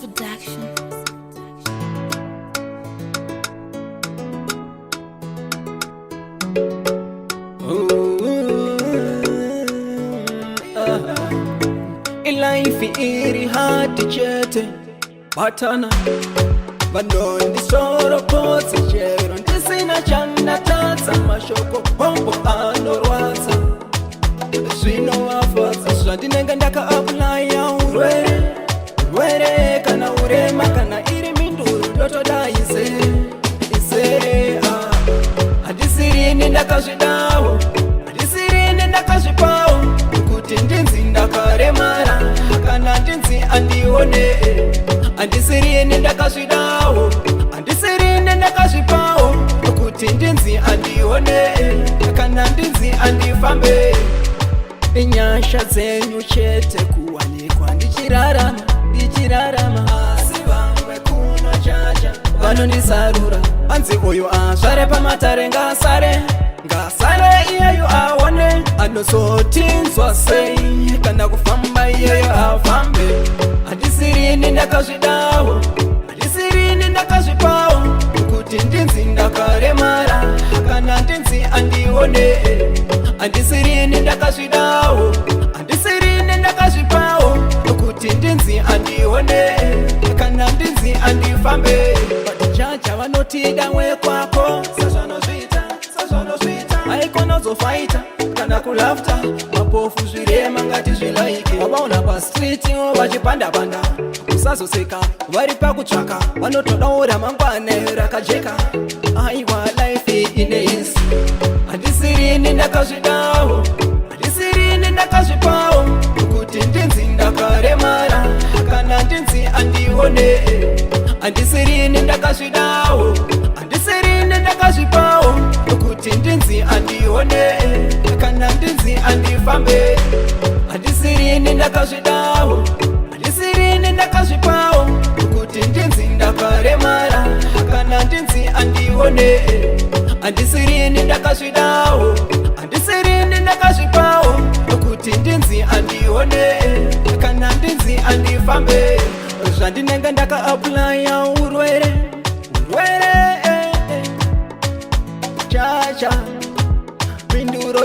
Production. Life iri hati chete batana Banondi soro pose chero Ndisina chanda tatsa mashoko pompo anorwatsa Zvino wafasa zvandinenge ndaka apulaya urwere kana urema kana iri minduru ndotoda izere Handisirini ndakazvidawo Handisirini ndakazvipawo kuti ndinzi ndakaremara kana ndinzi andione Handisirini ndakazvidawo Handisirini ndakazvipawo kuti ndinzi andione kana ndinzi andifambe Inyasha dzenyu chete kuwanikwa ndichirarama Asi vamwe kuno chacha vanondisarura Anzi uyu azvare pamatare ngasare iyeyo aone Anozotinzwa sei kana kufamba iyeyo afambe Handisirini ndakazvidawo Handisirini ndakazvipawo kuti ndinzi ndakaremara kana ndinzi andione Handisirini ndakazvidawo Handisirini ndakazvipawo kuti ndinzi andione kana ndinzi andifambe Vatichacha vanotida wekwako sazvanozvita haikona zofaita kana kulafta mapofu zvirema ngati zvilaike vavaona pastriti vachipanda-panda kusazoseka vari pakutsvaka vanotodaura mangwane rakajeka aiwa life ineisi Handisirini ndakazvidawo Handisirini ndakazvipawo kuti ndinzi ndakaremara kana ndinzi andione Handisirini ndakazvidawo Handisirini ndakazvipawo kuti ndinzi andione kana ndinzi andifambe Handisirini ndakazvidawo Handisirini ndakazvipawo kuti ndinzi ndakaremara kana ndinzi andione Handisirini ndakazvidawo Handisirini ndakazvipawo kuti ndinzi andione kana ndinzi andifambe Zvandinenge ndakaapulaya urwere chacha minduro